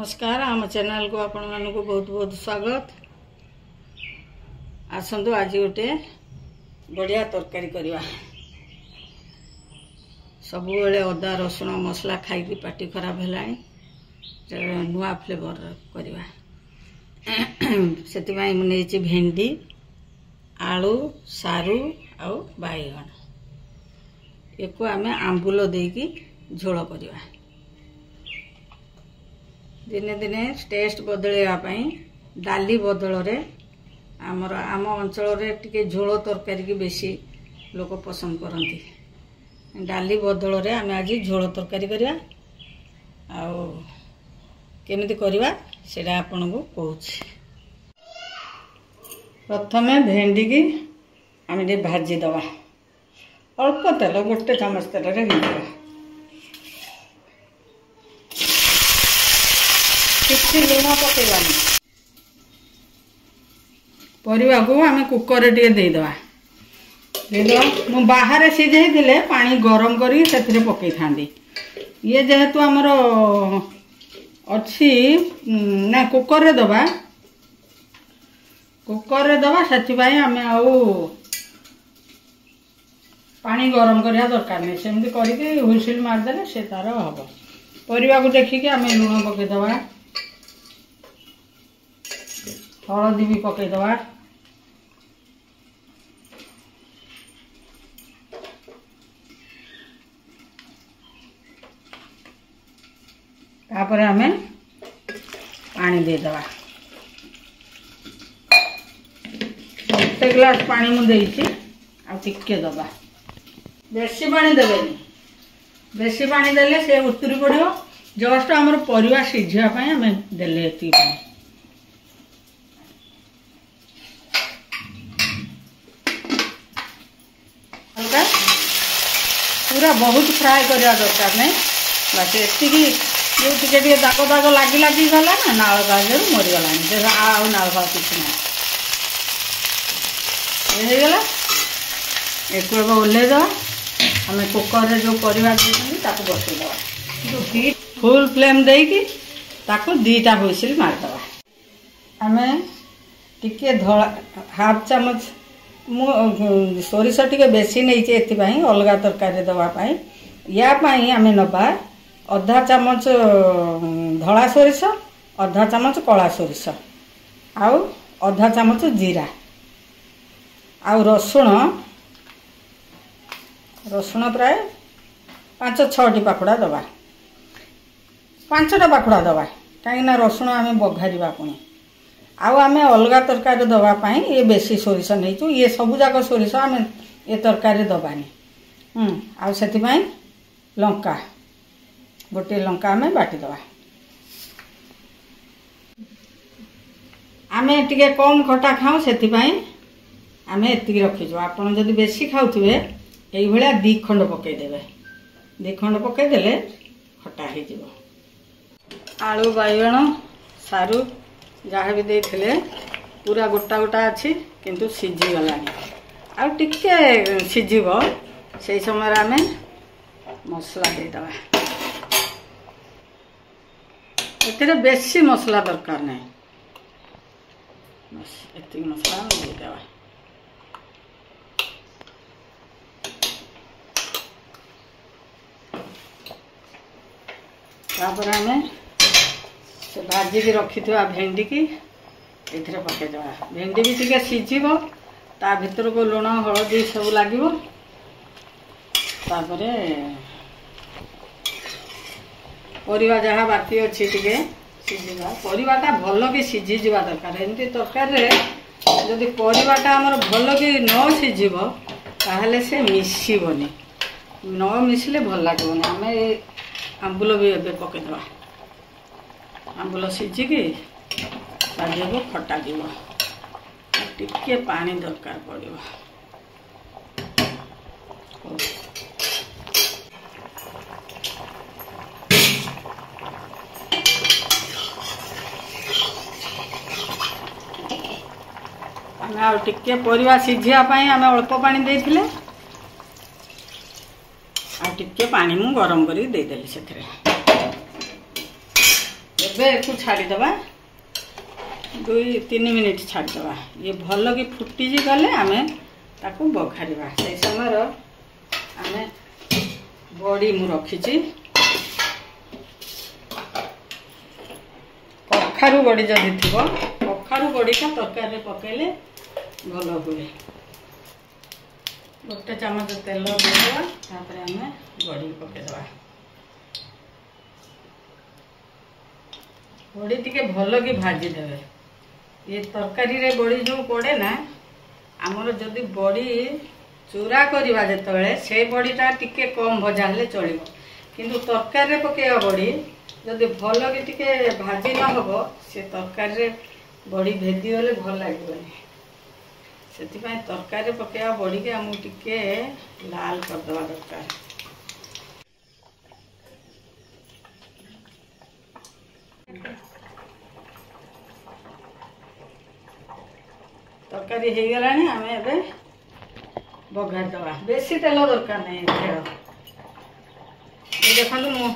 नमस्कार आम चैनल को आपण मानक बहुत बहुत स्वागत। आसतु आज गोटे बढ़िया तरकारी करवा। सब अदा रसुण मसला खाई पाटी खराब है नुआ फ्लेवर करवा से भेंडी आलू सारू आउ बैगन एक आम आंबुल देकी झोल करवा। दिने दिने टेस्ट बदलवाई डाली बदल आमर आम अंचल टिके झोल तरकारी की बेसी लोक पसंद करती। डाली बदल आम आज झोल तरकारी करवा केमिति करवा सेटा आपन को कहूँ। प्रथमे भेंडी की आम भाजी दवा अल्प तेल गोटे चामच तेल किसी लुण पकेबानी परिवा को आम कुकर टे देदेवा मु बाहर सीझे पानी गरम करी से पकई था। ये जेहेतु आमर अच्छी ना कुकर दबा से आम पानी गरम करने दरकार नहीं सेमती करके हुइसिल मारदेले से तार हम परिवा को देखिए आम लुण पकईदवा हलदी भी पकईदवा तापर आम पानी देदवा गोटे ग्लास पानी मुझे टिके दबा बेसी पानी देवेनी बेसी पानी देले से उतरी पड़ो जस्ट आमर परिवा सीझापी आम देले एति हल्का पूरा बहुत फ्राए करवा दरकार नहीं बस एति जो टे दाग दाग लगी लगी गला ना नाल गाजर मरीगला आउ नाल भाव किसी ना येगला एक ओल्हेदवा आम कुकर जो परिवा बसईदवा फुल फ्लेम देकी दीटा हुइसिल मारदवा। आम टिके धला हाफ चामच सोरिष टिके बेसी नहीं अलग तरकारी दवापाई यापाई आम नबा अधा चामच धला सोरिष अधा चामच कला सोरिष आउ अधा चामच जीरा आउ रसुण रसुण प्राय 5-6 पाखुड़ा दबा 5टा पाखुड़ा दबा कहीं रसुण आम बघारिबा पुणी आउ आम अलग तरकारी दवापाई ये बेसी सोरिष नहीं ये सबू जाक सोरिष आम ये तरकारी दबानी आउ से लंका गोटे लंका आम बाटीदवा। आम टिके कम खटा खाऊ से आम एति रखीजु आपन जदि बेसी खाऊे यही भाया 2 खंड पकईदेवे 2 खंड पकईदेले खटा हो आलू बैगन सारू जहाँ भी देते पूरा गोटा गोटा अच्छी किंतु सीझीगला आ टिके सीझब से समय आम मसला देदवा ए बेसी मसला दरकार नहीं बस एति मसला देदवा। तापर आम से भाजी की रखी भेंडी की एथिरे पकईदवा भेंडी भी टिके सीझब ता भीतर को लुण हलदी सब लगे तापरे परिवा जहाँ बाकी अच्छी टिके सीझा परिवाटा भल कि सीझी जावा दरकार एमती तरकारी जदि परिवाटा आमर भल कि न सीझब ताहले से मिसबनी न मिसले भल लगनी आम आंबुल भी एबे पकईदवा आंबुल सीझिकी को खटा जीव टिके पानी दरकार पड़ो आम आ टिके परिवा सीझापी आम अल्प पानी देथिले आ टिके पानी मु गरम करी देदेली से एबे छाड़ीदबा 2-3 मिनिट छाड़ीदबा ये भल कि फुटी गले आमे ताकू बघारिबा से समय आमे बड़ी मु रखी कखारू बड़ी जदि थी कखारू बड़ीटा तरकारी पकेले भल हुए गोटे चामच तेल देवा तापर आमे बड़ी पकेदवा बड़ी टिके भल कि भाजी देवे ये तरकारी रे बड़ी जो पड़े ना आमर जदि बड़ी चूरा करवा जिते से बड़ीटा टिके कम भजा हेले चलो किंतु तरकारी रे पकेवा बड़ी जदि भल कि टिके भाजी न हो से तरकारी रे बड़ी भेदी गले भल लगे से तरकारी पकेवा बड़ी के आमको टिके लाल करदवा दरकार तरकारी हो गला आम ए बघार दवा बेसी तेल दरकार नहीं देखो मु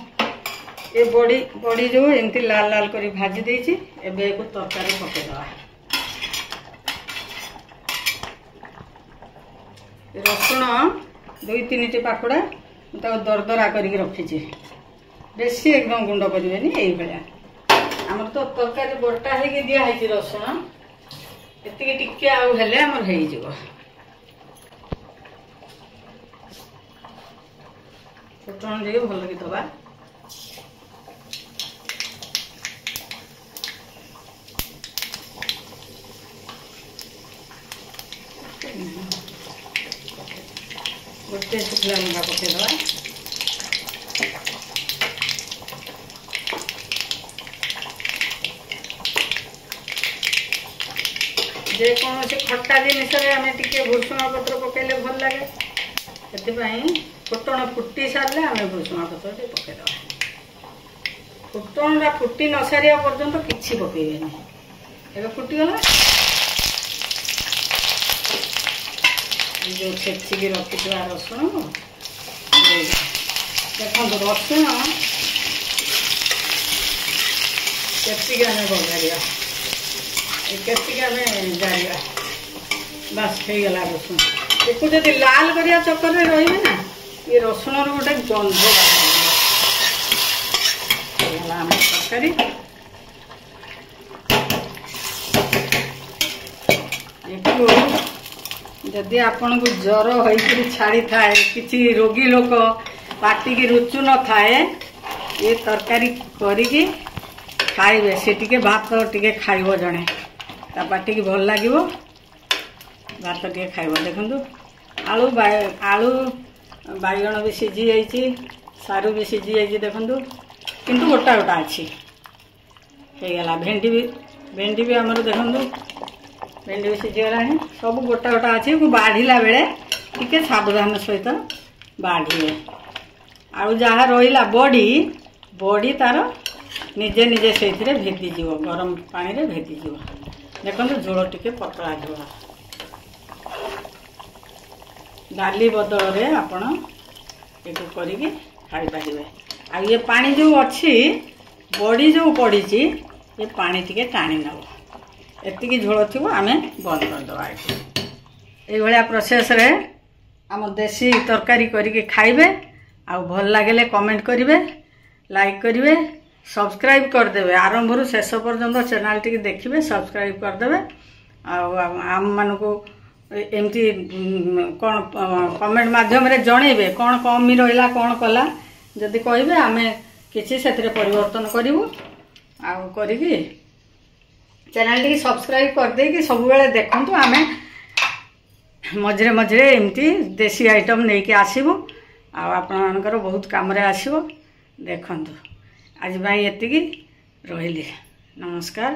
ये बड़ी बड़ी जो एमती लाल लाल कर भाजी देछि एबे को तरकारी पकेदवा रसुण 2-3 टी पाखुड़ा दरदरा करके रखी बेसी एकदम गुंड करें यही भाया आमर तो तरकारी बटा हो दिखाई रसुण एति टिके आउ हेले आमर हो जिवो फुटण देके भल कि दबा गोटे शुखला लंका पकेदवा जेकोसी खट्टा जिनिस आम टे भुसुंगा पत्र पकेले भल लगे से फुटण फुटी सारे आम भुसुंगा पत्र टे पकेदवा फुटणटा फुटी न सारा पर्यंत किसी पकेबे ए फुटीगला जो छेचिकी रखी रसुण देखो रसुण छेचिकी आम बघारिया केतिकी आम जारिया बस हो गला रसुण देखो जब लाल करिया चक्कर में रही ना ये रसुण गोटे गंध आम तरकारी जदि आपन को ज्वर हो छाड़ी थाए किसी रोगी लोक पाटी की रुचु न थाए ये तरकारी करिकी खाइबे से टिके भात टिके खाइबो जणे ता पाटी की भल लागिवो भात टिके खाइबो देखंतु आलू बाइगण भी सिझी जाइए सारू भी सिझी जाइए देखंतु किंतु गोटा गोटा अच्छी हो गला भेंडी भी आमर देखंतु भेंडी भी सिझीगला सब गोटा गोटा अच्छी बाढ़ला बेले टिके सावधान सहित बाढ़े आउ जहाँ रहा बड़ी बड़ी तार निजे निजे से भेदीज गरम पानी रे भेदीज देखो झोल टिके पतला झोल डाली बदल में आपण ये करिकी खाई पारे आ ये पानी जो अच्छी बड़ी जो पड़ी ये पानी टिके टाणी नब एतिकी झोल थी आम बंद करदे ये प्रोसेस रे आम देसी तरकारी करिके खाइबे आ भल लगे कमेंट करेंगे लाइक करेंगे सब्सक्राइब करदे आरंभ शेष पर्यंत चैनल टी देखिए सब्सक्राइब करदे आम मान को एमती कौन कमेंट माध्यम रे जनइबे कौन कमी रहा कौन कला जदि कहे आम किसी से परिवर्तन करूँ आरिकी चैनल टी सब्सक्राइब करदे कि सब बेले देखंतु आम मझे मझे एमती देसी आइटम नहीं कि आसबू आपणकर बहुत काम आसो देखंतु आज भाई एतिकी रही नमस्कार।